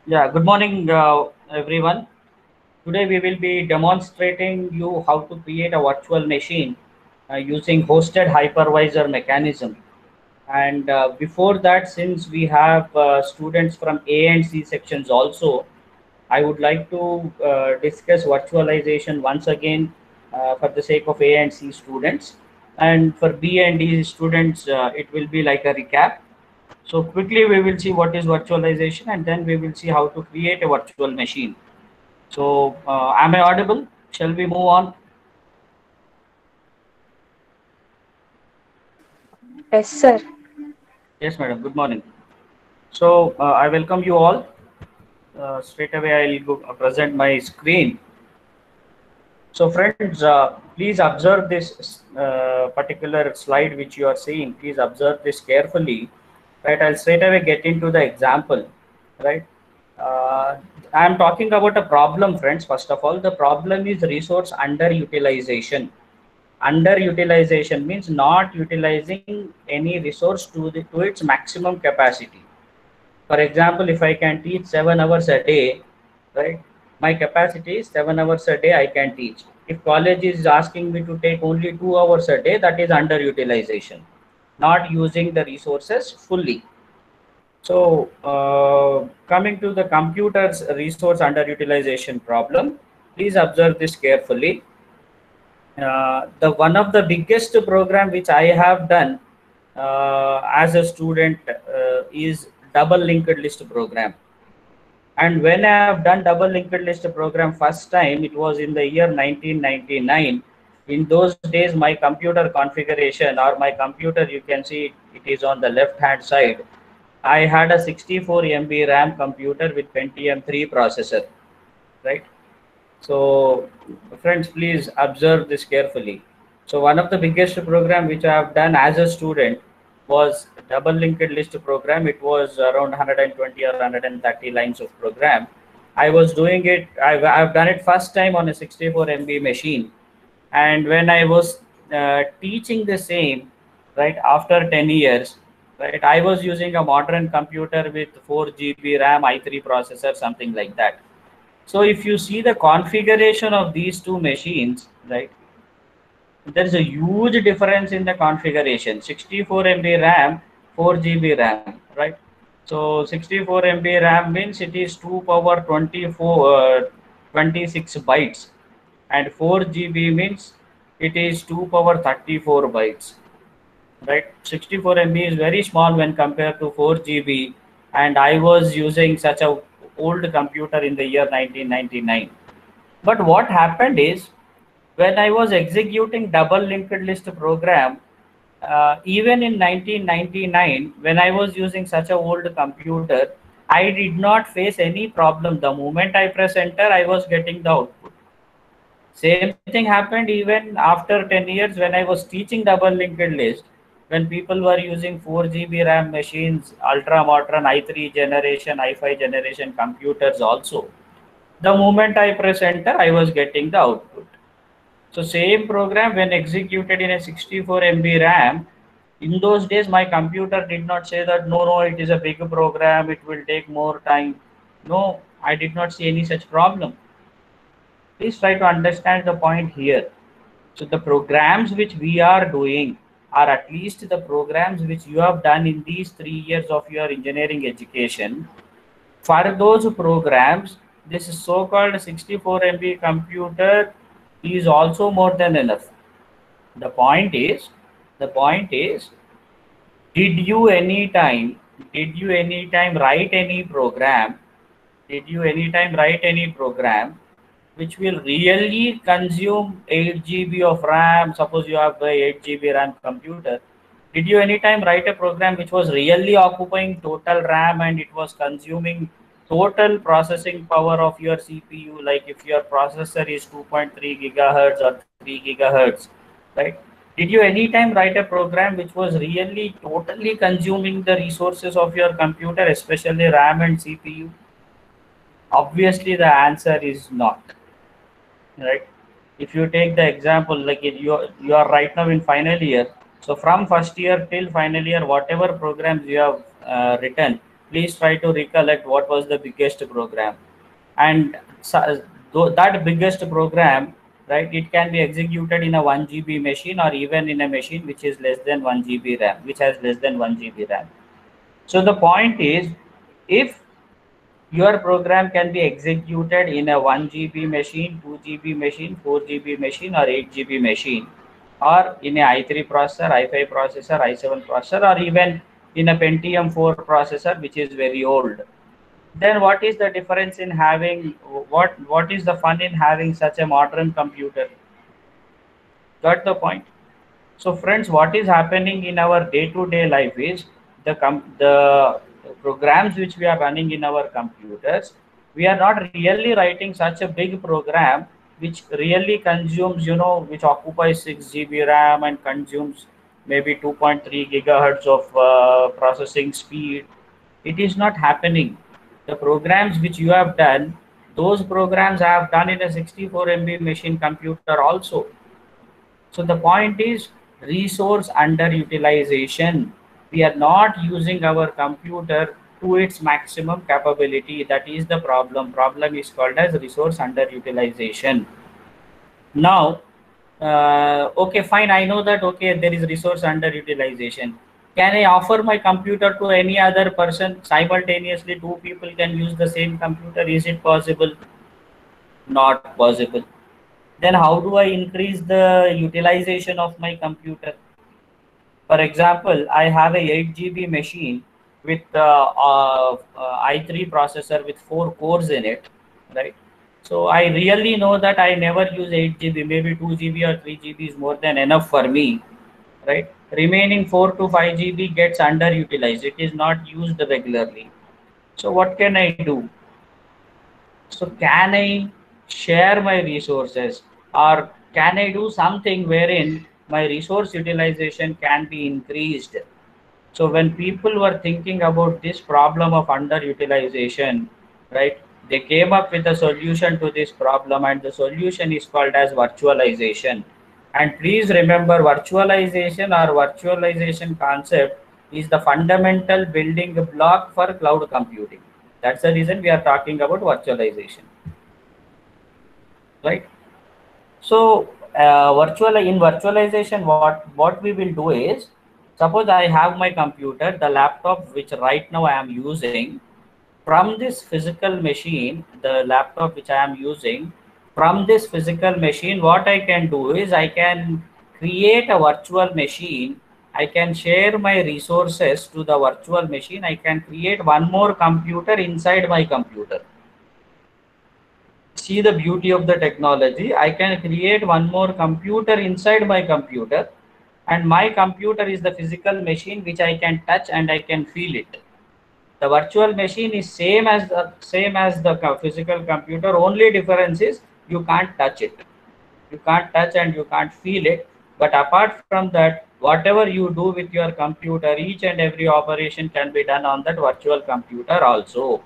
Yeah, good morning, everyone. Today we will be demonstrating you how to create a virtual machine using hosted hypervisor mechanism. And before that, since we have students from A and C sections also, I would like to discuss virtualization once again for the sake of A and C students. And for B and D students, it will be like a recap. So quickly we will see what is virtualization and then we will see how to create a virtual machine. So am I audible? Shall we move on? Yes, sir. Yes, madam. Good morning. So I welcome you all. Straight away I'll go, present my screen. So friends, please observe this particular slide which you are seeing. Please observe this carefully. Right, I'll straight away get into the example. Right. Uh, I'm talking about a problem, friends. First of all, the problem is resource underutilization. Underutilization means not utilizing any resource to its maximum capacity. For example, if I can teach 7 hours a day, right, my capacity is 7 hours a day I can teach. If college is asking me to take only 2 hours a day, that is underutilization, not using the resources fully. So coming to the computer's resource underutilization problem, please observe this carefully. The one of the biggest program which I have done as a student is double linked list program. And when I have done double linked list program first time, it was in the year 1999. In those days, my computer configuration or my computer, you can see it is on the left hand side. I had a 64 MB RAM computer with Pentium 3 processor, right? So, friends, please observe this carefully. So, one of the biggest program which I have done as a student was double linked list program. It was around 120 or 130 lines of program. I was doing it. I've done it first time on a 64 MB machine, and when I was teaching the same, right, after 10 years, right, I was using a modern computer with 4 GB RAM, i3 processor, something like that. So if you see the configuration of these two machines, right, there is a huge difference in the configuration. 64 MB RAM, 4 GB RAM, right? So 64 MB RAM means it is 2 power 26 bytes, and 4 GB means it is 2 power 34 bytes, right? 64 MB is very small when compared to 4 GB, and I was using such a old computer in the year 1999. But what happened is when I was executing double linked list program, even in 1999, when I was using such a old computer, I did not face any problem. The moment I press enter, I was getting the output. Same thing happened even after 10 years when I was teaching double linked list. When people were using 4 GB RAM machines, ultra modern i3 generation, i5 generation computers also. The moment I press enter, I was getting the output. So same program when executed in a 64 MB RAM, in those days my computer did not say that no, it is a big program, it will take more time. No, I did not see any such problem. Please try to understand the point here. So the programs which we are doing are at least the programs which you have done in these 3 years of your engineering education. For those programs, this so-called 64 MB computer is also more than enough. The point is, the point is, did you anytime, did you anytime write any program? Did you anytime write any program which will really consume 8 GB of RAM? Suppose you have a 8 GB RAM computer. Did you anytime write a program which was really occupying total RAM and it was consuming total processing power of your CPU? Like if your processor is 2.3 gigahertz or 3 gigahertz, right? Did you anytime write a program which was really totally consuming the resources of your computer, especially RAM and CPU? Obviously, the answer is not, right? If you take the example, like you are right now in final year, so from first year till final year, whatever programs you have written, please try to recollect what was the biggest program. And that biggest program, right, it can be executed in a 1 GB machine, or even in a machine which is less than 1 GB RAM, which has less than 1 GB RAM. So the point is, if your program can be executed in a 1 GB machine, 2 GB machine, 4 GB machine, or 8 GB machine, or in a i3 processor, i5 processor, i7 processor, or even in a Pentium 4 processor, which is very old, then what is the difference in having, what is the fun in having such a modern computer? Got the point? So friends, what is happening in our day-to-day life is the programs which we are running in our computers, we are not really writing such a big program which really consumes, which occupies 6 GB RAM and consumes maybe 2.3 gigahertz of processing speed. It is not happening. The programs which you have done, those programs I have done in a 64 MB machine computer also. So the point is resource underutilization. We are not using our computer to its maximum capability. That is the problem. Problem is called as resource underutilization. Now, okay, fine. I know that, okay, there is resource underutilization. Can I offer my computer to any other person simultaneously? Two people can use the same computer. Is it possible? Not possible. Then how do I increase the utilization of my computer? For example, I have a 8 GB machine with i3 processor with 4 cores in it, right? So I really know that I never use 8 GB, maybe 2 GB or 3 GB is more than enough for me, right? Remaining 4 to 5 GB gets underutilized. It is not used regularly. So what can I do? So can I share my resources, or can I do something wherein my resource utilization can be increased? So when people were thinking about this problem of underutilization, right, they came up with a solution to this problem, and the solution is called as virtualization. And please remember, virtualization concept is the fundamental building block for cloud computing. That's the reason we are talking about virtualization, right? So in virtualization, what we will do is, suppose I have my computer, the laptop which right now I am using. From this physical machine, the laptop which I am using, from this physical machine, what I can do is I can create a virtual machine. I can share my resources to the virtual machine. I can create one more computer inside my computer. See the beauty of the technology. I can create one more computer inside my computer, and my computer is the physical machine which I can touch and I can feel it. The virtual machine is same as the physical computer. Only difference is you can't touch it. You can't touch and you can't feel it. But apart from that, whatever you do with your computer, each and every operation can be done on that virtual computer also.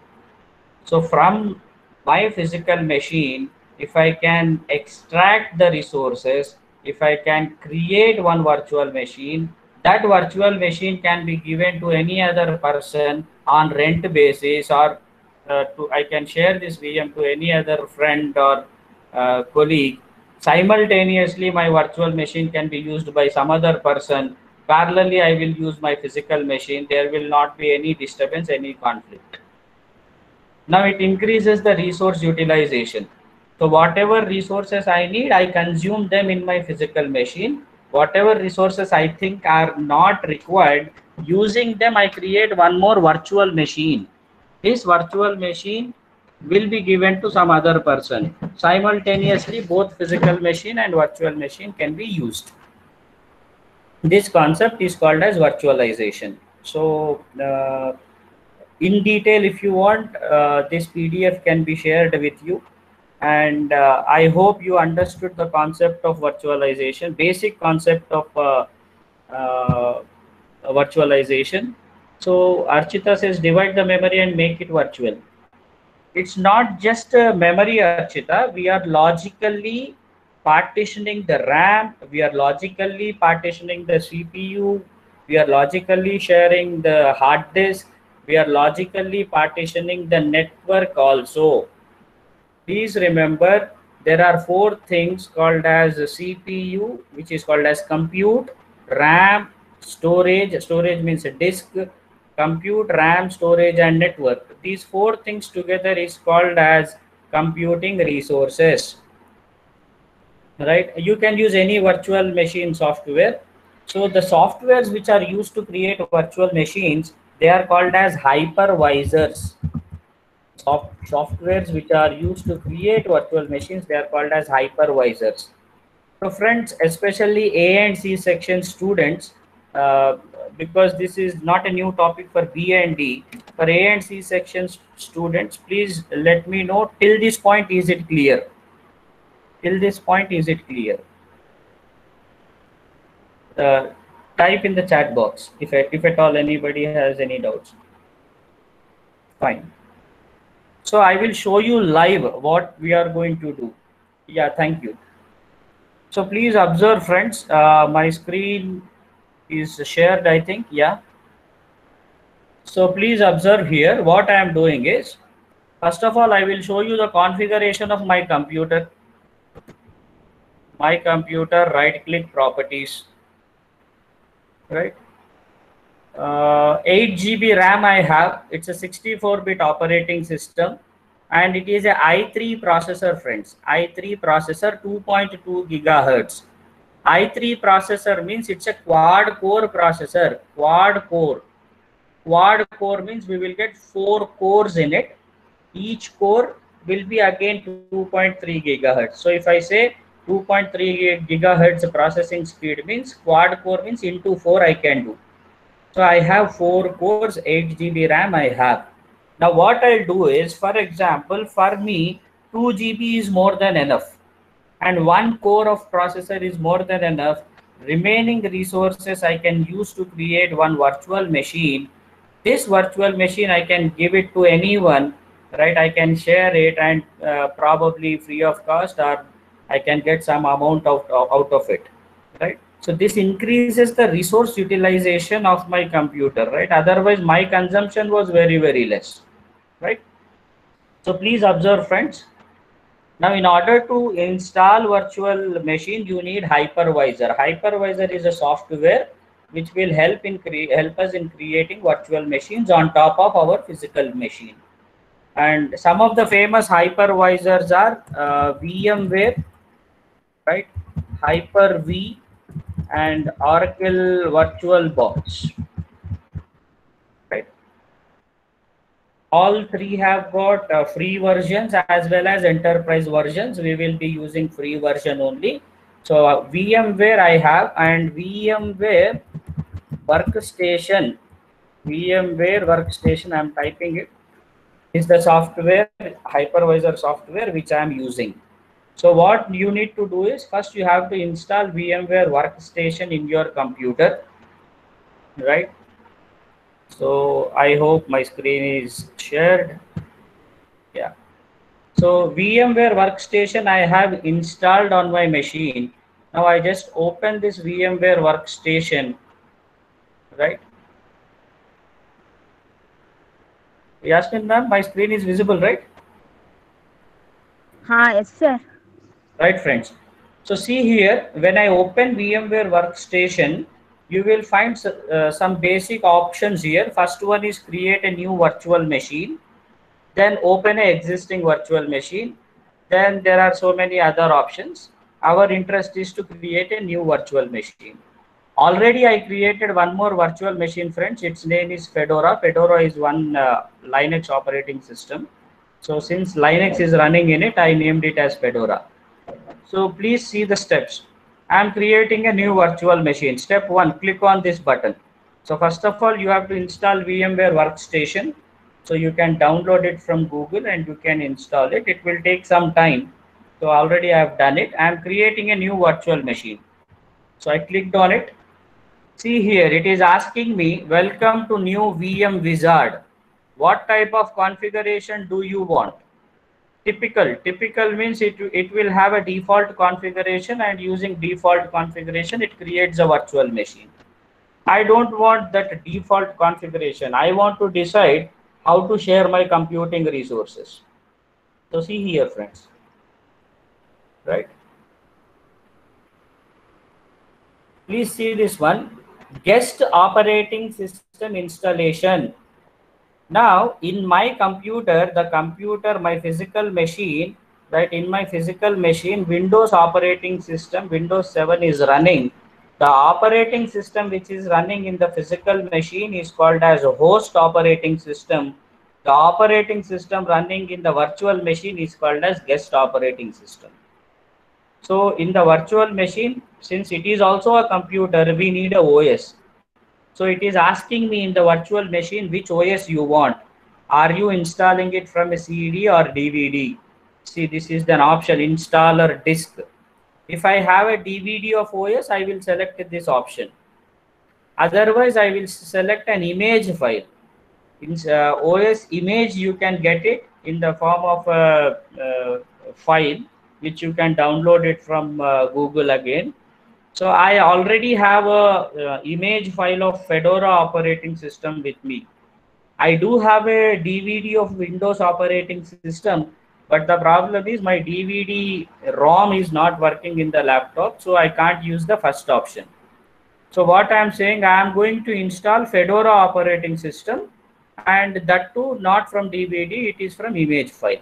So from my physical machine, if I can extract the resources, if I can create one virtual machine, that virtual machine can be given to any other person on rent basis, or I can share this VM to any other friend or colleague. Simultaneously, my virtual machine can be used by some other person. Parallelly, I will use my physical machine. There will not be any disturbance, any conflict. Now it increases the resource utilization. So whatever resources I need, I consume them in my physical machine. Whatever resources I think are not required, using them I create one more virtual machine. This virtual machine will be given to some other person. Simultaneously, both physical machine and virtual machine can be used. This concept is called as virtualization. So in detail, if you want, this PDF can be shared with you. And I hope you understood the concept of virtualization, basic concept of uh, virtualization. So Archita says divide the memory and make it virtual. It's not just a memory, Archita. We are logically partitioning the RAM, we are logically partitioning the CPU, we are logically sharing the hard disk, we are logically partitioning the network also. Please remember, there are four things called as CPU, which is called as compute, RAM, storage. Storage means a disk. Compute, RAM, storage, and network. These four things together is called as computing resources. Right? You can use any virtual machine software. So the softwares which are used to create virtual machines, they are called as hypervisors. Softwares which are used to create virtual machines, they are called as hypervisors. So friends, especially A and C section students, uh, because this is not a new topic for B and D, for A and C section students, please let me know till this point, is it clear? Till this point, is it clear? uh, Type in the chat box if at all anybody has any doubts. Fine. So I will show you live what we are going to do. Yeah, thank you. So please observe, friends. My screen is shared, I think. Yeah. So please observe here. What I am doing is, first of all, I will show you the configuration of my computer. My computer, right-click properties. Right. 8 GB RAM I have. It's a 64-bit operating system, and it is a i3 processor, friends. i3 processor, 2.2 gigahertz. i3 processor means it's a quad core processor. Quad core. Quad core means we will get 4 cores in it. Each core will be again 2.3 gigahertz. So if I say 2.3 gigahertz processing speed means quad core means into 4 I can do. So I have 4 cores, 8 GB RAM I have. Now what I'll do is, for example, for me, 2 GB is more than enough. And 1 core of processor is more than enough. Remaining resources I can use to create one virtual machine. This virtual machine, I can give it to anyone, right? I can share it and probably free of cost, or I can get some amount out of it, right? So this increases the resource utilization of my computer, right? Otherwise my consumption was very less, right? So please observe, friends. Now in order to install virtual machine, you need hypervisor. Hypervisor is a software which will help us in creating virtual machines on top of our physical machine. And some of the famous hypervisors are VMware, right? Hyper-V and Oracle VirtualBox, right? All three have got free versions as well as enterprise versions. We will be using free version only. So VMware I have, and VMware Workstation. VMware Workstation, I'm typing it, is the software, hypervisor software which I am using. So what you need to do is, first you have to install VMware Workstation in your computer, right? So I hope my screen is shared. Yeah. So VMware Workstation I have installed on my machine. Now I just open this VMware Workstation, right? Yasmin ma'am, my screen is visible, right? Yes, sir. Right, friends. So see here, when I open VMware Workstation, you will find some basic options here. First one is create a new virtual machine, then open an existing virtual machine. Then there are so many other options. Our interest is to create a new virtual machine. Already I created one more virtual machine, friends. Its name is Fedora. Fedora is one Linux operating system. So since Linux is running in it, I named it as Fedora. So please see the steps. I am creating a new virtual machine. Step 1, click on this button. So first of all, you have to install VMware Workstation. So you can download it from Google and you can install it. It will take some time. So already I have done it. I am creating a new virtual machine. So I clicked on it. See here, it is asking me, welcome to new VM Wizard. What type of configuration do you want? Typical means it will have a default configuration, and using default configuration it creates a virtual machine. I don't want that default configuration. I want to decide how to share my computing resources. So see here, friends, right? Please see this one, guest operating system installation. Now, in my computer, my physical machine, right, in my physical machine, Windows operating system, Windows 7 is running. The operating system which is running in the physical machine is called as a host operating system. The operating system running in the virtual machine is called as guest operating system. So in the virtual machine, since it is also a computer, we need a OS. So it is asking me in the virtual machine which OS you want. Are you installing it from a CD or DVD? See, this is an option, installer disk. If I have a DVD of OS, I will select this option. Otherwise, I will select an image file. In OS image, you can get it in the form of a file, which you can download it from Google again. So I already have a image file of Fedora operating system with me. I do have a DVD of Windows operating system, but the problem is my DVD ROM is not working in the laptop, so I can't use the first option. So what I am saying, I am going to install Fedora operating system, and that too not from DVD, it is from image file.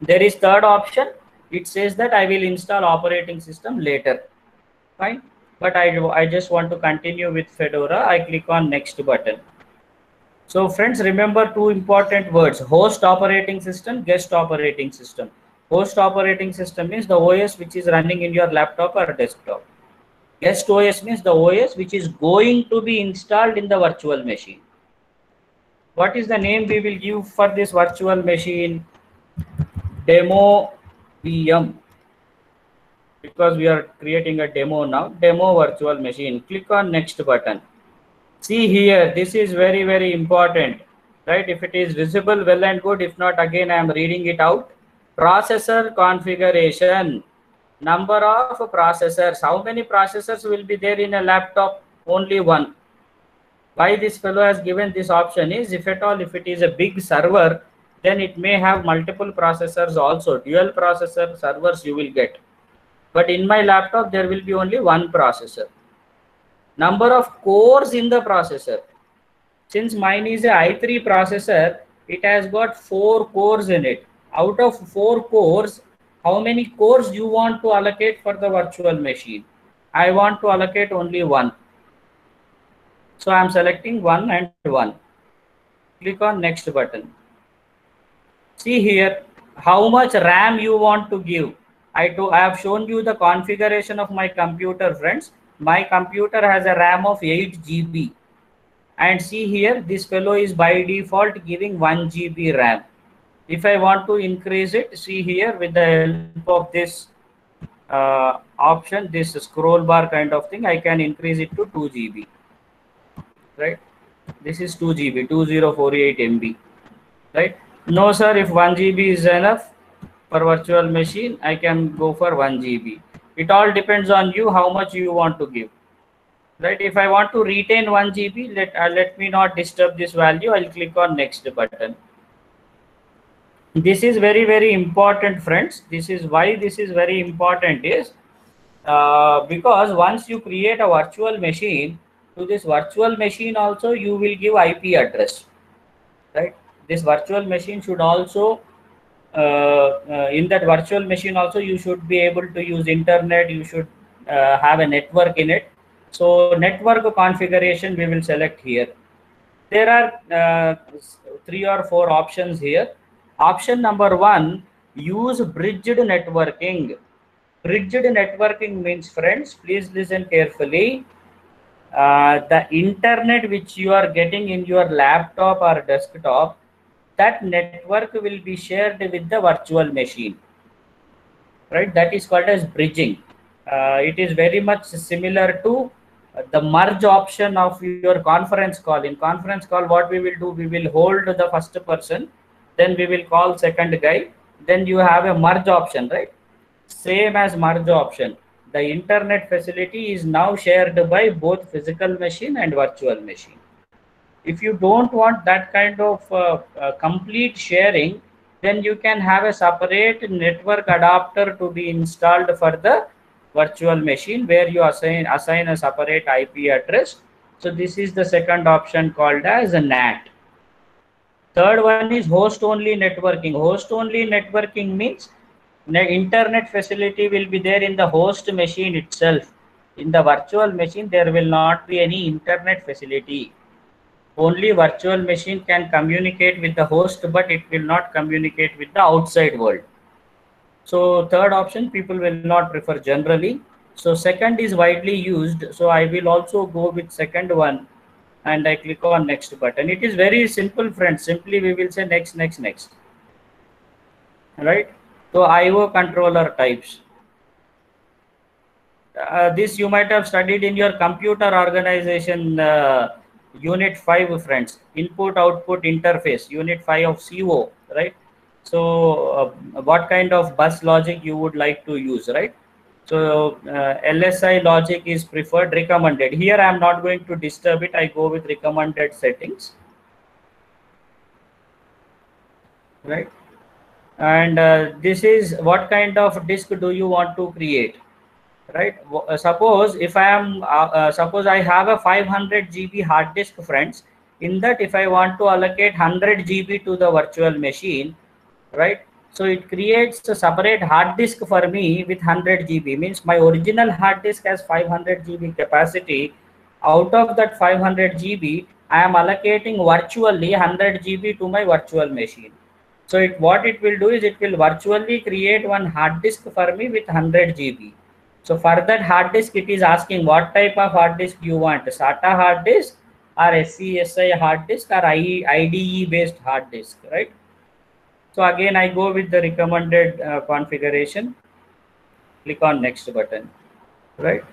There is third option. It says that I will install operating system later. Fine, but I just want to continue with Fedora. I click on next button. So friends, remember two important words: host operating system, guest operating system. Host operating system means the OS which is running in your laptop or desktop. Guest OS means the OS which is going to be installed in the virtual machine. What is the name we will give for this virtual machine? Demo VM. Because we are creating a demo now, demo virtual machine. Click on next button. See here, this is very, very important, right? If it is visible, well and good. If not, again, I am reading it out. Processor configuration, number of processors. How many processors will be there in a laptop? Only one. Why this fellow has given this option is, if at all, if it is a big server, then it may have multiple processors also. Dual processor servers you will get. But in my laptop, there will be only one processor. Number of cores in the processor. Since mine is a i3 processor, it has got 4 cores in it. Out of 4 cores, how many cores you want to allocate for the virtual machine? I want to allocate only 1. So I am selecting 1 and 1. Click on next button. See here, how much RAM you want to give. I have shown you the configuration of my computer, friends. My computer has a RAM of 8 GB. And see here, this fellow is by default giving 1 GB RAM. If I want to increase it, see here, with the help of this option, this scroll bar kind of thing, I can increase it to 2 GB. Right? This is 2 GB, 2048 MB. Right? No, sir, if 1 GB is enough for virtual machine, I can go for 1 GB. It all depends on you, how much you want to give. Right? If I want to retain 1 GB, let me not disturb this value. I'll click on next button. This is very, very important, friends. This is why this is very important is because once you create a virtual machine, to this virtual machine also you will give IP address. Right? This virtual machine should also in that virtual machine also you should be able to use internet. You should have a network in it. So network configuration we will select here. There are 3 or 4 options here. Option number 1, use bridged networking. Bridged networking means, friends, please listen carefully. The internet which you are getting in your laptop or desktop, that network will be shared with the virtual machine. Right? That is called as bridging. It is very much similar to the merge option of your conference call. In conference call, what we will do, we will hold the first person, then we will call second guy, then you have a merge option, right? Same as merge option. the internet facility is now shared by both physical machine and virtual machine. If you don't want that kind of complete sharing, then you can have a separate network adapter to be installed for the virtual machine, where you assign a separate IP address. So this is the second option called as a NAT. Third one is host only networking. Host only networking means the internet facility will be there in the host machine itself. In the virtual machine, there will not be any internet facility. Only virtual machine can communicate with the host, but it will not communicate with the outside world. So third option people will not prefer generally. So second is widely used. So I will also go with second one, and I click on next button. It is very simple, friends. Simply we will say next, next, next. Right? So IO controller types. This you might have studied in your computer organization unit 5, friends. Input output interface, unit 5 of CO, right? So what kind of bus logic you would like to use, right? So LSI logic is preferred, recommended. Here I am not going to disturb it. I go with recommended settings, right? And this is what kind of disk do you want to create, right? Suppose if I am suppose I have a 500 GB hard disk, friends. In that, if I want to allocate 100 GB to the virtual machine, right? So it creates a separate hard disk for me with 100 GB. Means my original hard disk has 500 GB capacity. Out of that 500 GB, I am allocating virtually 100 GB to my virtual machine. So what it will do is it will virtually create one hard disk for me with 100 GB. So for that hard disk, it is asking what type of hard disk you want, SATA hard disk or SCSI hard disk or IDE based hard disk, right? So again, I go with the recommended configuration, click on next button, right?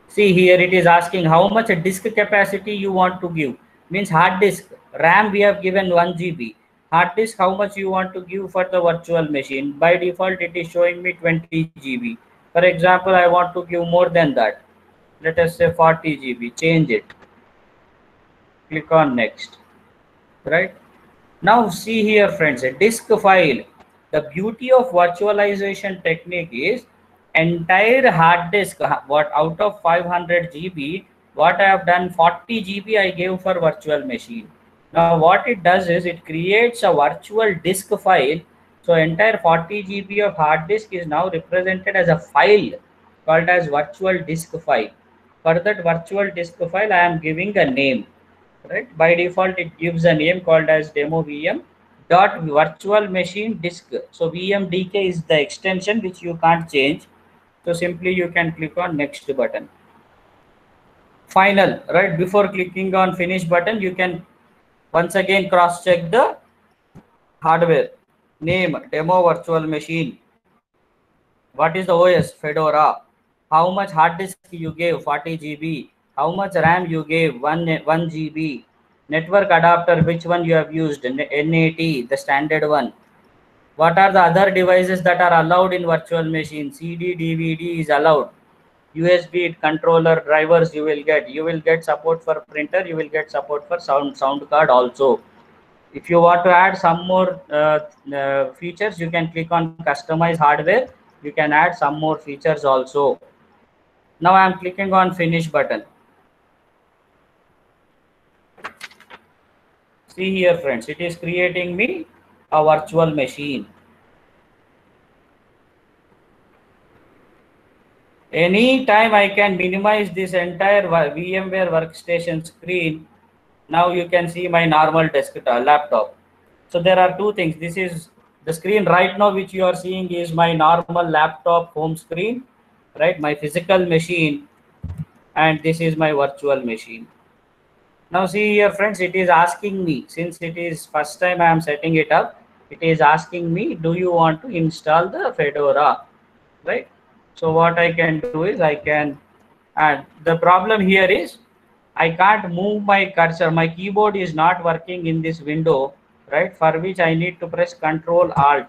See here, it is asking how much disk capacity you want to give. Means hard disk, RAM we have given 1 GB. Hard disk, how much you want to give for the virtual machine. By default, it is showing me 20 GB. For example, I want to give more than that. Let us say 40 GB, change it. Click on next, right? Now see here, friends, a disk file. The beauty of virtualization technique is entire hard disk, what out of 500 GB, what I have done 40 GB I gave for virtual machine. Now what it does is it creates a virtual disk file. So entire 40 GB of hard disk is now represented as a file called as virtual disk file. For that virtual disk file, I am giving a name. Right, by default it gives a name called as demo VM dot virtual machine disk. So VMDK is the extension which you can't change. So simply you can click on next button. Final, right? Before clicking on finish button, you can once again cross check the hardware name, demo virtual machine. What is the OS? Fedora. How much hard disk you gave? 40 GB. How much RAM you gave? 1 GB. Network adapter, which one you have used? NAT, the standard one. What are the other devices that are allowed in virtual machine? CD, DVD is allowed. USB controller drivers you will get. You will get support for printer. You will get support for sound card also. If you want to add some more features, you can click on customize hardware. You can add some more features also. Now I am clicking on finish button. See here, friends, it is creating me a virtual machine. Anytime I can minimize this entire VMware workstation screen. Now you can see my normal desktop laptop. So there are two things. This is the screen right now which you are seeing is my normal laptop home screen, right? My physical machine, and this is my virtual machine. Now see here, friends, it is asking me, since it is first time I am setting it up, it is asking me, do you want to install the Fedora, right? So what I can do is I can add. The problem here is I can't move my cursor. My keyboard is not working in this window, right? For which I need to press Control Alt,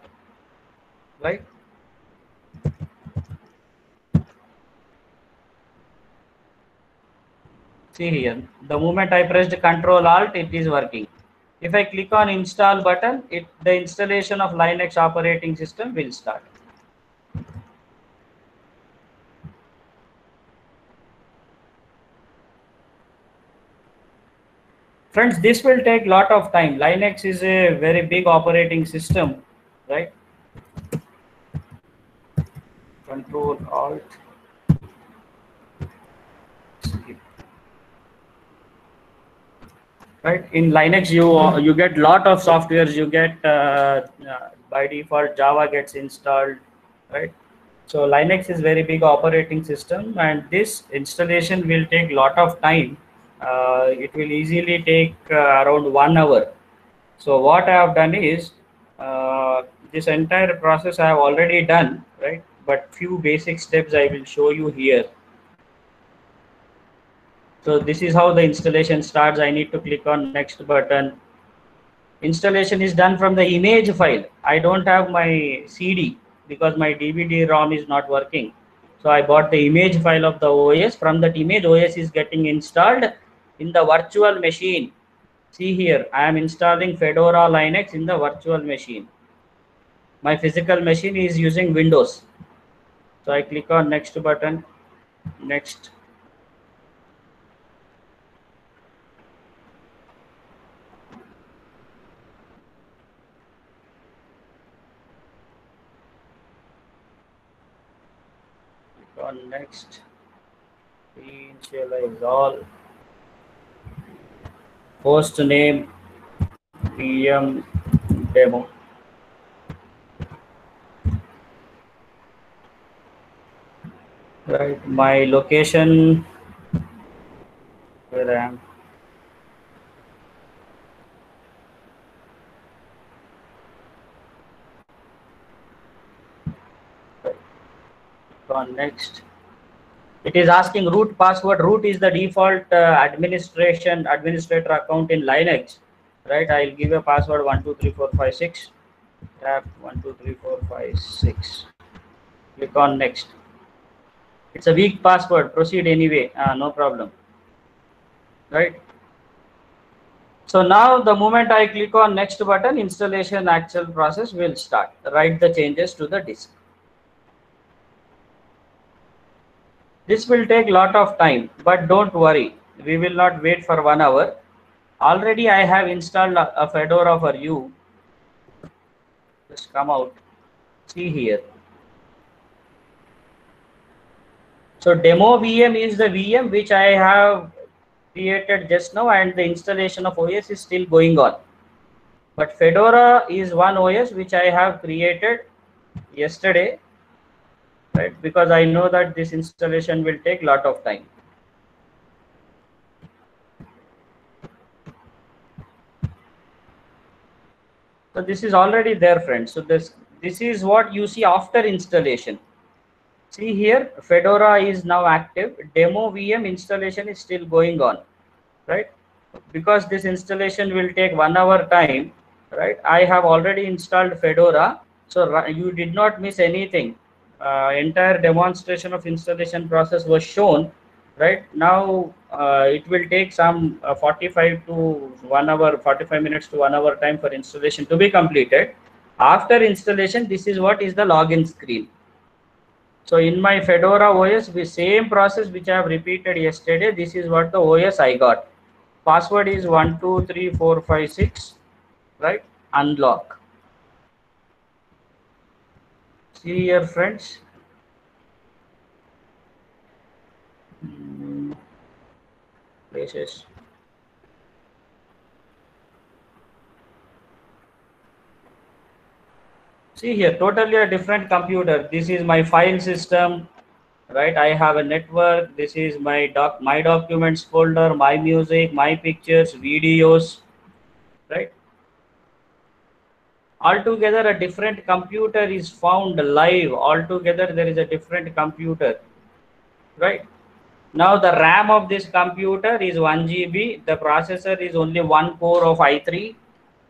right? See here, the moment I pressed Control Alt, it is working. If I click on install button, the installation of Linux operating system will start. Friends, this will take lot of time. Linux is a very big operating system, right? Control Alt skip. Right, in Linux you get lot of softwares. You get by default Java gets installed, right? So Linux is very big operating system, and this installation will take lot of time. It will easily take around 1 hour. So what I have done is this entire process I have already done, right? But few basic steps I will show you here. So this is how the installation starts. I need to click on next button. Installation is done from the image file. I don't have my CD because my DVD ROM is not working. So I bought the image file of the OS. From that image, OS is getting installed in the virtual machine. See here, I am installing Fedora Linux in the virtual machine. My physical machine is using Windows. So I click on next button, next. Click on next, initialize all, host name, VM demo. Right, my location where I am. On next, it is asking root password. Root is the default administrator account in Linux, right? I'll give a password 123456. Tap 123456. Click on next. It's a weak password. Proceed anyway. No problem. Right. So now the moment I click on next button, installation actual process will start. Write the changes to the disk. This will take lot of time, but don't worry. We will not wait for 1 hour. Already I have installed a Fedora for you. Just come out. See here. So demo VM is the VM which I have created just now, and the installation of OS is still going on. But Fedora is one OS which I have created yesterday, right? Because I know that this installation will take lot of time. So this is already there, friends. So this is what you see after installation. See here, Fedora is now active. Demo VM installation is still going on, right? Because this installation will take 1 hour time, right? I have already installed Fedora, so you did not miss anything. Entire demonstration of installation process was shown. Right now, it will take some 45 to 1 hour, 45 minutes to 1 hour time for installation to be completed. After installation, this is what is the login screen. So in my Fedora OS, the same process which I have repeated yesterday, this is what the OS I got. Password is 123456, right? Unlock. See here, friends. Places. See here, totally a different computer. This is my file system, right? I have a network. This is my documents folder, my music, my pictures, videos, right? Altogether a different computer is found live. Altogether there is a different computer, right? Now the RAM of this computer is 1 GB. The processor is only one core of i3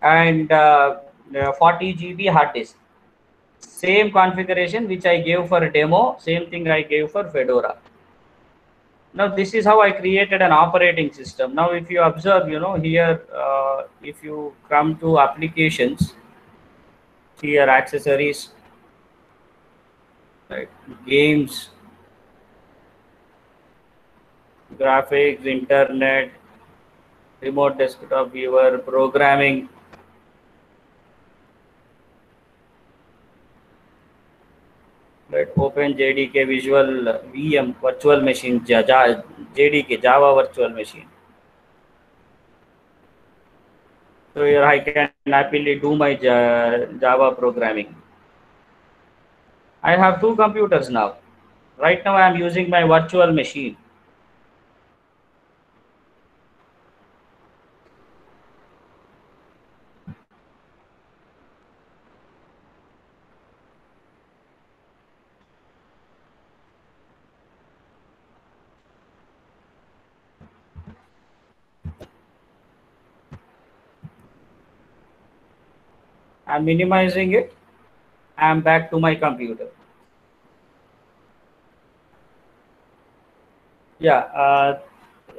and 40 GB hard disk. Same configuration which I gave for demo, same thing I gave for Fedora. Now this is how I created an operating system. Now if you observe, here, if you come to applications, here accessories, right, games, graphics, internet, remote desktop viewer, programming, right, open JDK visual VM virtual machine, JDK Java virtual machine. So here I can happily do my Java programming. I have two computers now. Right now I am using my virtual machine. I am minimizing it. I am back to my computer. Yeah.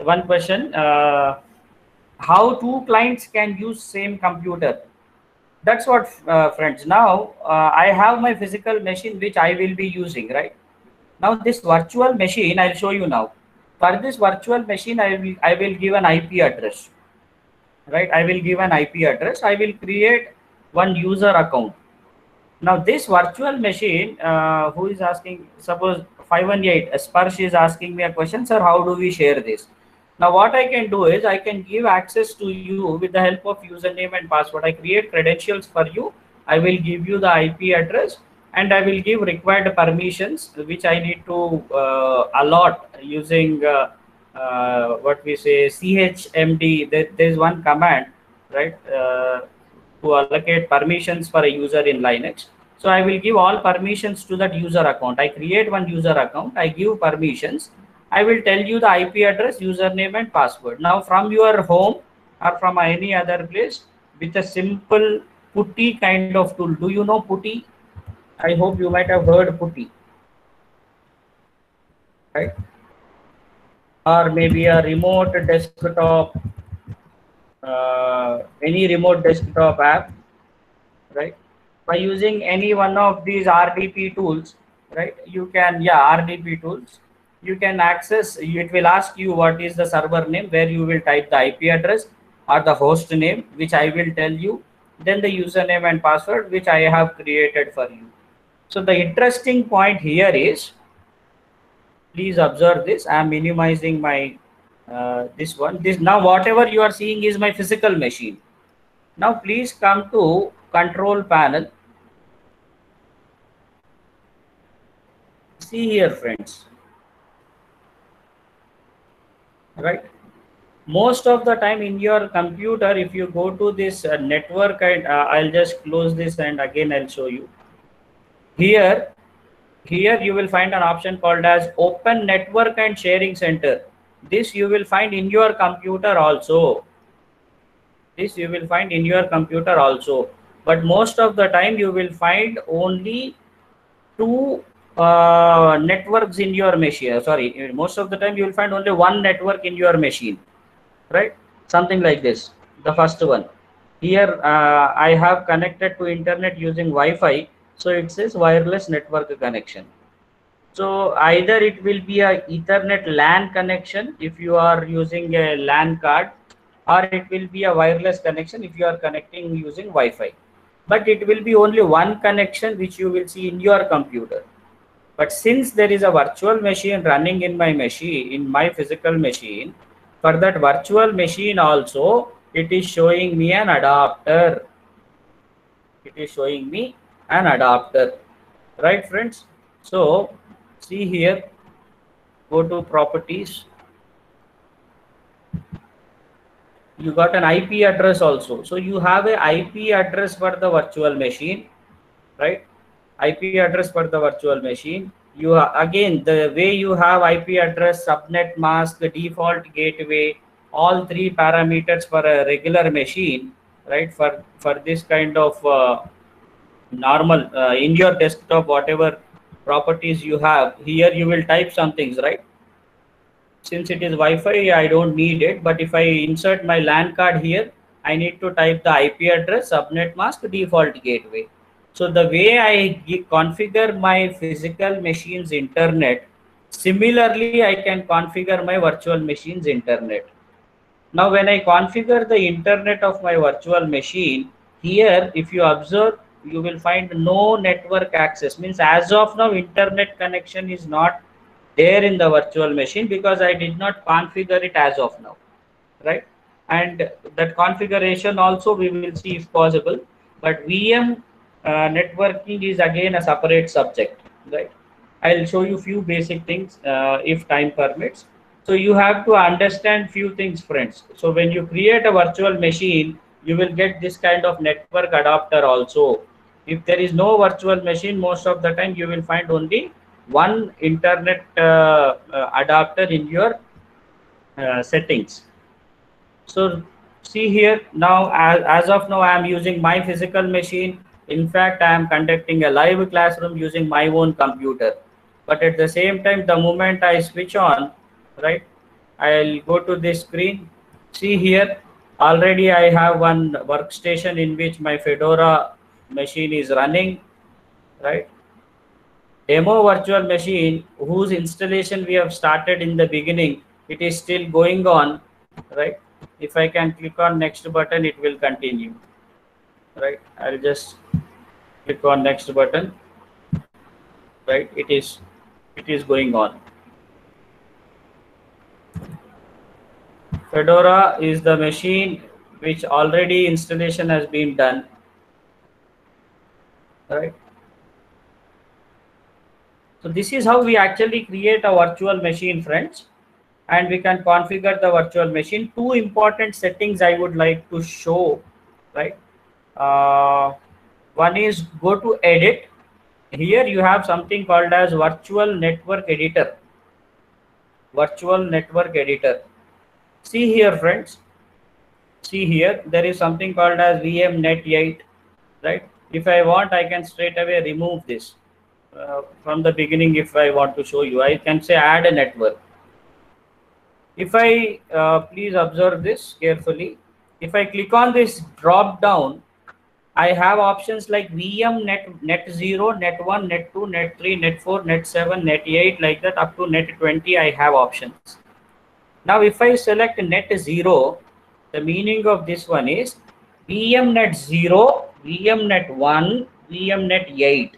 One question. How two clients can use same computer? That's what, friends. Now I have my physical machine which I will be using, right? Now this virtual machine, I'll show you now. For this virtual machine, I will give an IP address, right? I will give an IP address. I will create one user account. Now this virtual machine, who is asking, suppose 518, Sparsh is asking me a question, sir, how do we share this? Now what I can do is I can give access to you with the help of username and password. I create credentials for you. I will give you the IP address and I will give required permissions which I need to allot using what we say chmd. There's one command, right? To allocate permissions for a user in Linux. So I will give all permissions to that user account. I create one user account, I give permissions. I will tell you the IP address, username and password. Now from your home or from any other place with a simple putty kind of tool. Do you know putty? I hope you might have heard putty, right? Or maybe a remote desktop, any remote desktop app, right? By using any one of these RDP tools, right? You can, yeah, RDP tools, you can access, it will ask you what is the server name, where you will type the IP address or the host name, which I will tell you, then the username and password, which I have created for you. So the interesting point here is, please observe this, I am minimizing my this one. This now whatever you are seeing is my physical machine. Now please come to control panel. See here, friends, right? Most of the time in your computer, if you go to this network, and I'll just close this and again I'll show you. Here you will find an option called as Open Network and Sharing Center. This you will find in your computer also. This you will find in your computer also. But most of the time you will find only two networks in your machine. Sorry, most of the time you will find only one network in your machine, right? Something like this. The first one. Here I have connected to internet using Wi-Fi. So it says wireless network connection. So either it will be a Ethernet LAN connection if you are using a LAN card, or it will be a wireless connection if you are connecting using Wi-Fi. But it will be only one connection which you will see in your computer. But since there is a virtual machine running in my machine, in my physical machine, for that virtual machine also, it is showing me an adapter. It is showing me an adapter, right, friends? So see here, go to properties. You got an IP address also. So you have a IP address for the virtual machine, right? IP address for the virtual machine. You again, the way you have IP address, subnet mask, default gateway, all three parameters for a regular machine, right? For this kind of normal in your desktop, whatever properties you have here, you will type some things, right? Since it is Wi-Fi, I don't need it. But if I insert my LAN card here, I need to type the IP address, subnet mask, default gateway. So the way I configure my physical machine's internet, similarly, I can configure my virtual machine's internet. Now, when I configure the internet of my virtual machine, here, if you observe, you will find no network access. Means as of now, internet connection is not there in the virtual machine because I did not configure it as of now, right? And that configuration also we will see if possible. But VM networking is again a separate subject, right? I'll show you few basic things if time permits. So you have to understand few things, friends. So when you create a virtual machine, you will get this kind of network adapter also. If there is no virtual machine, most of the time you will find only one internet adapter in your settings. So see here now, as of now, I am using my physical machine. In fact, I am conducting a live classroom using my own computer. But at the same time, the moment I switch on, right, I'll go to this screen. See here, already I have one workstation in which my Fedora machine is running, right? Demo virtual machine whose installation we have started in the beginning, it is still going on, right? If I can click on next button, it will continue, right? I'll just click on next button, right? It is going on. Fedora is the machine which already installation has been done, right? So this is how we actually create a virtual machine, friends, and we can configure the virtual machine. Two important settings I would like to show, right? One is go to edit. Here you have something called as virtual network editor. Virtual network editor. See here, friends. See here, there is something called as VMnet8, right? If I want, I can straight away remove this from the beginning. If I want to show you, I can say add a network. If I please observe this carefully. If I click on this drop down, I have options like VM net 0, net 1, net 2, net 3, net 4, net 7, net 8, like that up to net 20. I have options. Now, if I select net 0, the meaning of this one is VM net 0, VM net 1, VM net 8.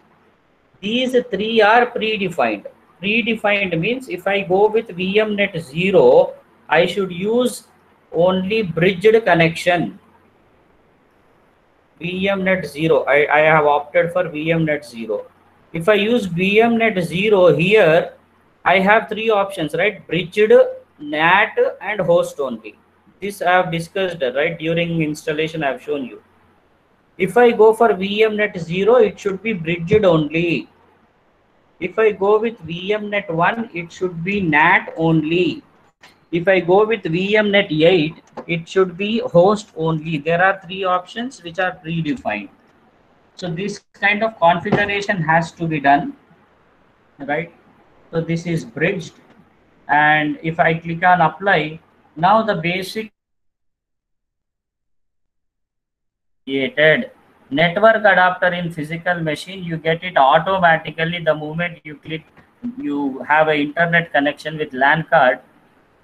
These three are predefined. Predefined means if I go with VMnet 0, I should use only bridged connection. VMnet 0, I have opted for VMnet 0. If I use VMnet 0 here, I have three options, right? Bridged, NAT, and host only. This I have discussed, right? During installation, I have shown you. If I go for VMnet 0, it should be bridged only. If I go with VMnet 1, it should be NAT only. If I go with VMnet 8, it should be host only. There are three options which are predefined. So this kind of configuration has to be done, right? So this is bridged. And if I click on apply, now the basic created network adapter in physical machine, you get it automatically the moment you click. You have an internet connection with LAN card,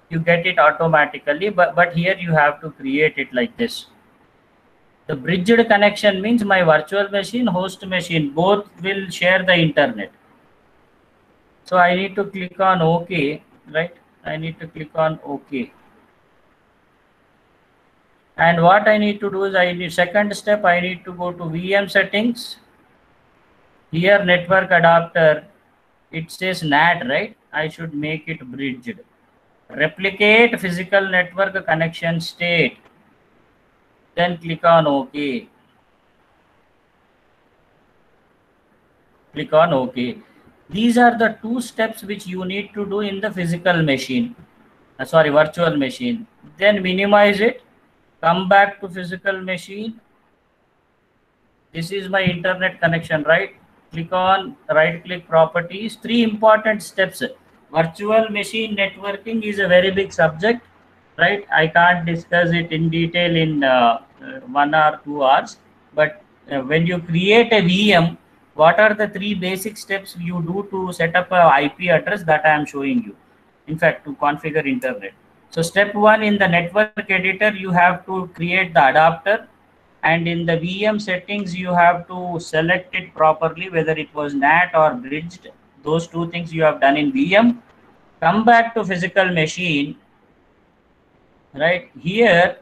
you get it automatically, but here you have to create it like this. The bridged connection means my virtual machine, host machine, both will share the internet. So I need to click on OK, right? I need to click on OK. And what I need to do is second step, I need to go to VM settings. Here network adapter, it says NAT, right? I should make it bridged. Replicate physical network connection state. Then click on OK. Click on OK. These are the two steps which you need to do in the physical machine. Virtual machine. Then minimize it. Come back to physical machine. This is my internet connection, right? Click on right click properties. Three important steps. Virtual machine networking is a very big subject, right? I can't discuss it in detail in 1 or 2 hours. But when you create a VM, what are the three basic steps you do to set up a IP address that I am showing you? In fact, to configure internet. So step one, in the network editor, you have to create the adapter, and in the VM settings you have to select it properly, whether it was NAT or bridged. Those two things you have done in VM. Come back to physical machine. Right here,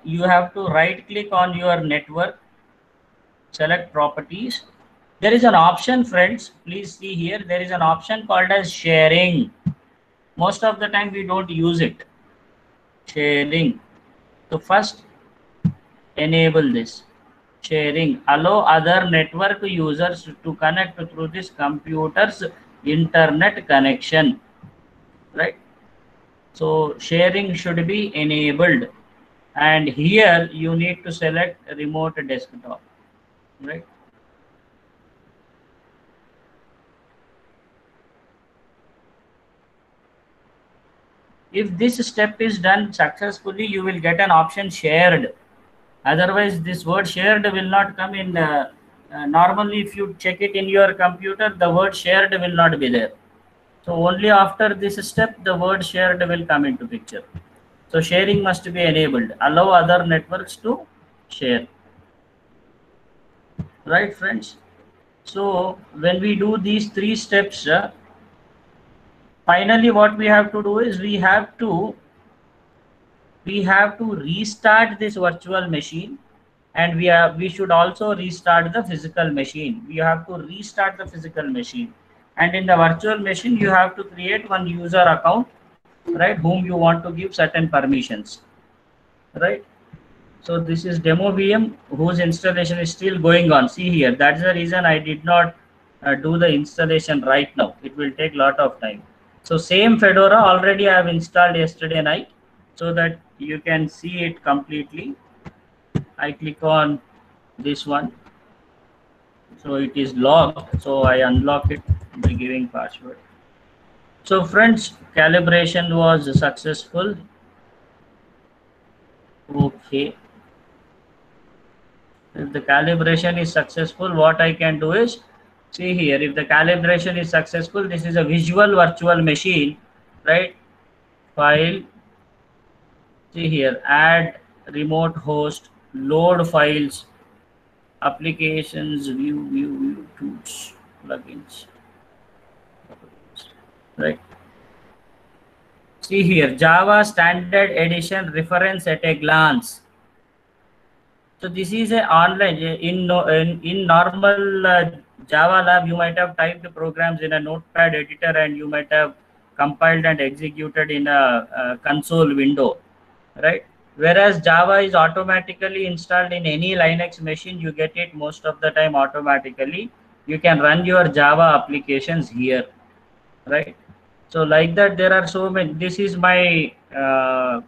you have to right click on your network, select properties. There is an option, friends, please see here, there is an option called as sharing. Most of the time we don't use it. Sharing. So first enable this sharing, allow other network users to connect through this computer's internet connection, right? So sharing should be enabled, and here you need to select remote desktop, right? If this step is done successfully, you will get an option shared. Otherwise, this word shared will not come in. Normally, if you check it in your computer, the word shared will not be there. So only after this step, the word shared will come into picture. So sharing must be enabled. Allow other networks to share. Right, friends? So when we do these three steps, finally what we have to do is we have to restart this virtual machine, and we should also restart the physical machine. We have to restart the physical machine, and in the virtual machine you have to create one user account, right, whom you want to give certain permissions, right? So this is demo VM whose installation is still going on. See here, that's the reason I did not do the installation right now. It will take a lot of time. So same Fedora already I have installed yesterday night, so that you can see it completely. I click on this one, so it is locked, so I unlock it by giving password. So friends, calibration was successful. Okay, if the calibration is successful, what I can do is, see here, if the calibration is successful, this is a visual virtual machine, right? File, see here, add remote host, load files, applications, view tools, plugins, right? See here, Java Standard Edition reference at a glance. So this is a online in normal Java lab. You might have typed programs in a notepad editor, and you might have compiled and executed in a console window, right? Whereas Java is automatically installed in any Linux machine. You get it most of the time automatically. You can run your Java applications here, right? So like that, there are so many. This is my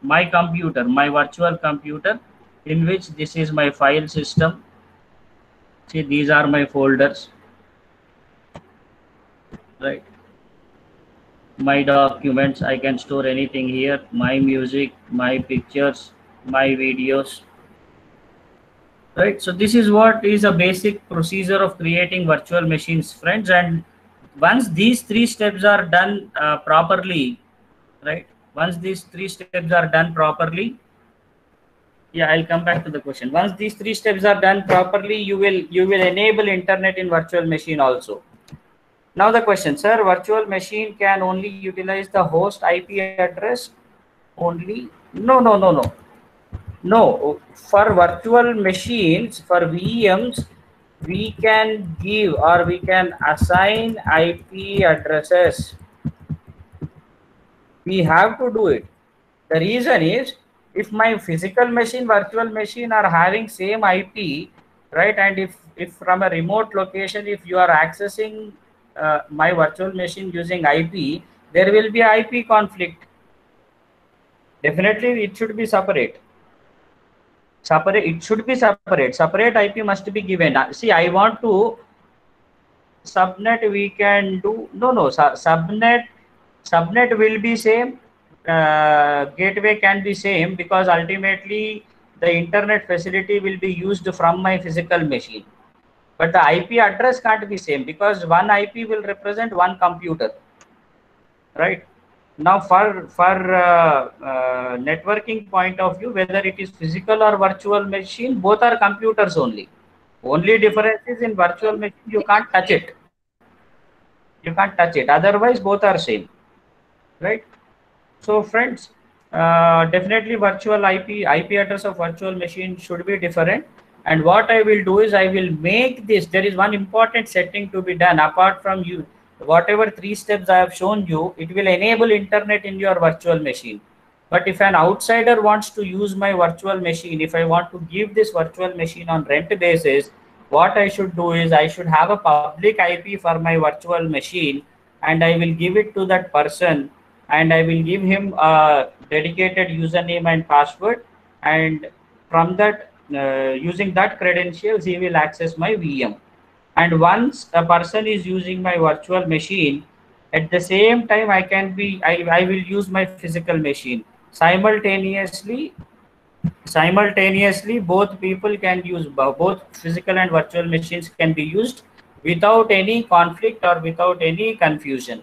my computer, my virtual computer, in which this is my file system. See, these are my folders, right? My documents, I can store anything here. My music, my pictures, my videos, right? So this is what is a basic procedure of creating virtual machines, friends. And once these three steps are done properly, right? Once these three steps are done properly, yeah, I'll come back to the question. Once these three steps are done properly, you will enable internet in virtual machine also. Now the question, sir, virtual machine can only utilize the host IP address only? No. For virtual machines, for VMs, we can give or we can assign IP addresses. We have to do it. The reason is, if my physical machine, virtual machine are having same IP, right, and if from a remote location, if you are accessing my virtual machine using IP, there will be IP conflict. Definitely it should be separate. It should be separate IP must be given. See, I want to subnet, we can do, no, subnet. Subnet will be same, gateway can be same, because ultimately the internet facility will be used from my physical machine. But the IP address can't be same, because one IP will represent one computer, right? Now, for networking point of view, whether it is physical or virtual machine, both are computers only. Only difference is in virtual machine you can't touch it. You can't touch it. Otherwise, both are same, right? So, friends, definitely virtual IP address of virtual machine should be different. And what I will do is I will make this. There is one important setting to be done apart from you. Whatever 3 steps I have shown you, it will enable internet in your virtual machine. But if an outsider wants to use my virtual machine, if I want to give this virtual machine on rent basis, what I should do is I should have a public IP for my virtual machine, and I will give it to that person, and I will give him a dedicated username and password, and from that, using that credentials, he will access my VM. And once a person is using my virtual machine, at the same time I will use my physical machine simultaneously. Both people can use, both physical and virtual machines can be used without any conflict or without any confusion.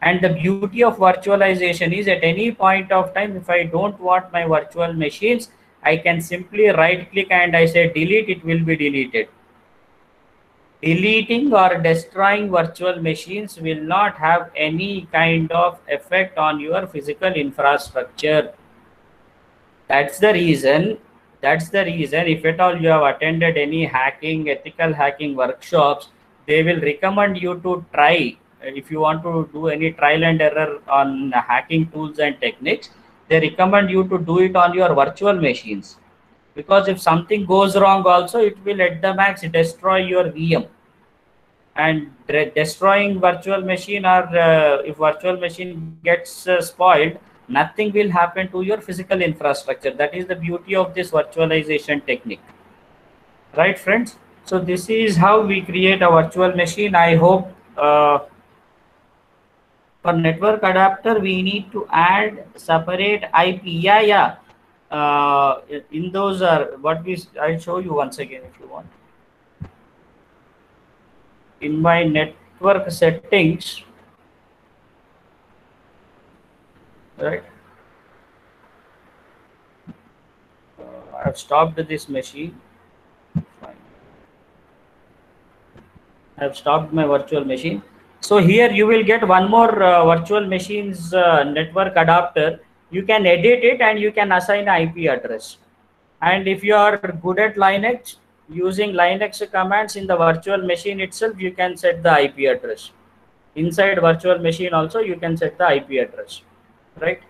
And the beauty of virtualization is, at any point of time, if I don't want my virtual machines, I can simply right click and I say delete, it will be deleted. Deleting or destroying virtual machines will not have any kind of effect on your physical infrastructure. That's the reason. If at all you have attended any ethical hacking workshops, they will recommend you to try. If you want to do any trial and error on hacking tools and techniques, they recommend you to do it on your virtual machines, because if something goes wrong also, it will at the max destroy your VM. And destroying virtual machine, or if virtual machine gets spoiled, nothing will happen to your physical infrastructure. That is the beauty of this virtualization technique, right, friends? So this is how we create a virtual machine. I hope for network adapter we need to add separate IP. Yeah. In those are what I'll show you once again if you want. In my network settings, right, I have stopped this machine. Fine. I have stopped my virtual machine. So here you will get one more virtual machines network adapter. You can edit it and you can assign an IP address. And if you are good at Linux, using Linux commands in the virtual machine itself, you can set the IP address. Inside virtual machine also you can set the IP address, right?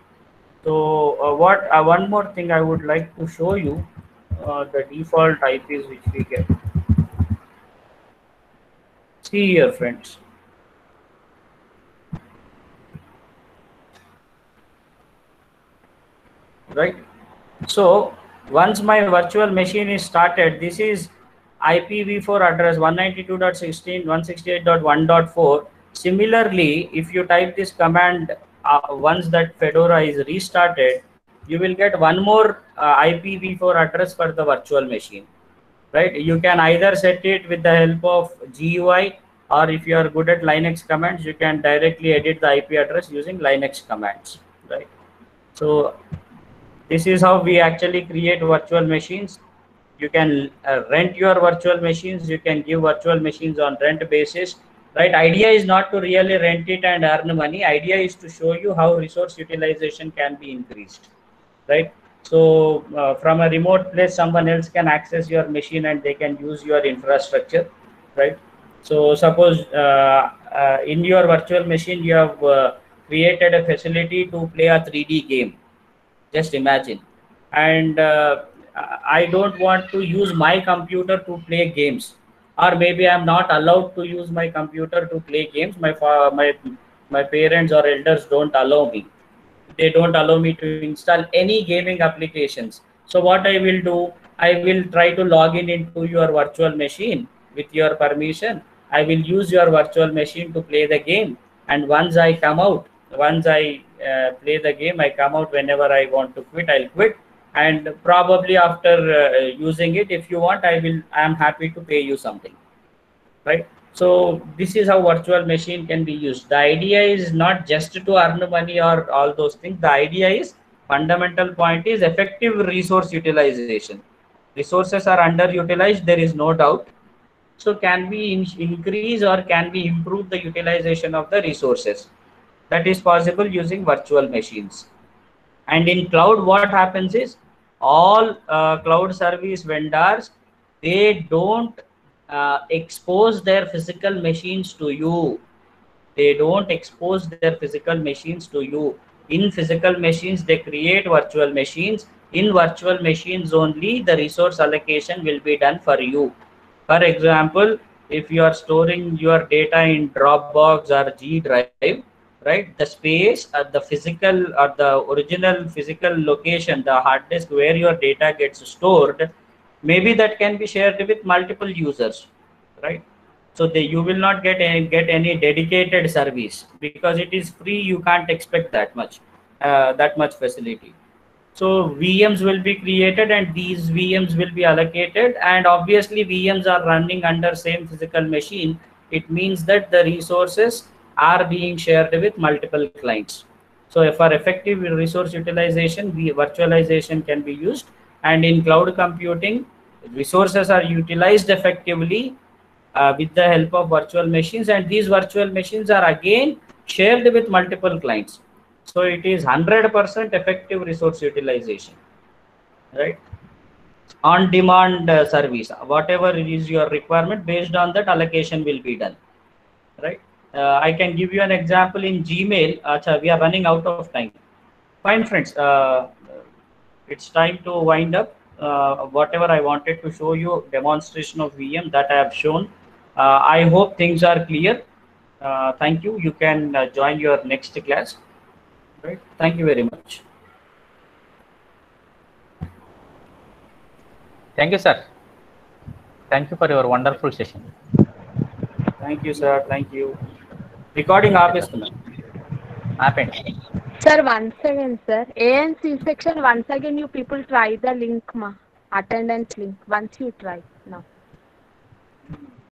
So one more thing I would like to show you, the default IPs which we get. See here, friends. Right. So once my virtual machine is started, this is IPv4 address 192.16.168.1.4. Similarly, if you type this command, once that Fedora is restarted, you will get one more IPv4 address for the virtual machine, right? You can either set it with the help of GUI, or if you are good at Linux commands, you can directly edit the IP address using Linux commands, right? So this is how we actually create virtual machines. You can rent your virtual machines. You can give virtual machines on rent basis, right? Idea is not to really rent it and earn money. Idea is to show you how resource utilization can be increased, right? So from a remote place, someone else can access your machine and they can use your infrastructure, right? So suppose in your virtual machine, you have created a facility to play a 3D game. Just imagine. And I don't want to use my computer to play games, or maybe I'm not allowed to use my computer to play games. My parents or elders don't allow me. They don't allow me to install any gaming applications. So what I will do, I will try to log in into your virtual machine with your permission. I will use your virtual machine to play the game, and once I come out, Once I play the game, I come out. Whenever I want to quit, I'll quit. And probably after using it, if you want, I am happy to pay you something, right? So this is how virtual machine can be used. The idea is not just to earn money or all those things. The idea is, fundamental point is effective resource utilization. Resources are underutilized, there is no doubt. So can we increase or can we improve the utilization of the resources? That is possible using virtual machines. And in cloud, what happens is, all cloud service vendors, they don't expose their physical machines to you. They don't expose their physical machines to you. In physical machines, they create virtual machines. In virtual machines only, the resource allocation will be done for you. For example, if you are storing your data in Dropbox or G Drive, right, the space at the physical or the original physical location, the hard disk where your data gets stored, maybe that can be shared with multiple users, right? So you will not get any dedicated service, because it is free. You can't expect that much facility. So VMs will be created and these VMs will be allocated, and obviously VMs are running under same physical machine. It means that the resources are being shared with multiple clients. So for effective resource utilization, virtualization can be used. And in cloud computing, resources are utilized effectively with the help of virtual machines, and these virtual machines are again shared with multiple clients. So it is 100% effective resource utilization, right? On demand service, whatever is your requirement, based on that allocation will be done, right? I can give you an example in Gmail. Acha, we are running out of time. Fine, friends. It's time to wind up. Whatever I wanted to show you, demonstration of VM, that I have shown. I hope things are clear. Thank you. You can join your next class. Right. Thank you very much. Thank you, sir. Thank you for your wonderful session. Thank you, sir. Thank you. Recording ఆపేస్తున్నా. ఆపండి. Sir, once again, sir. A and C section, once again, you people try the link, attendance link. Once you try now.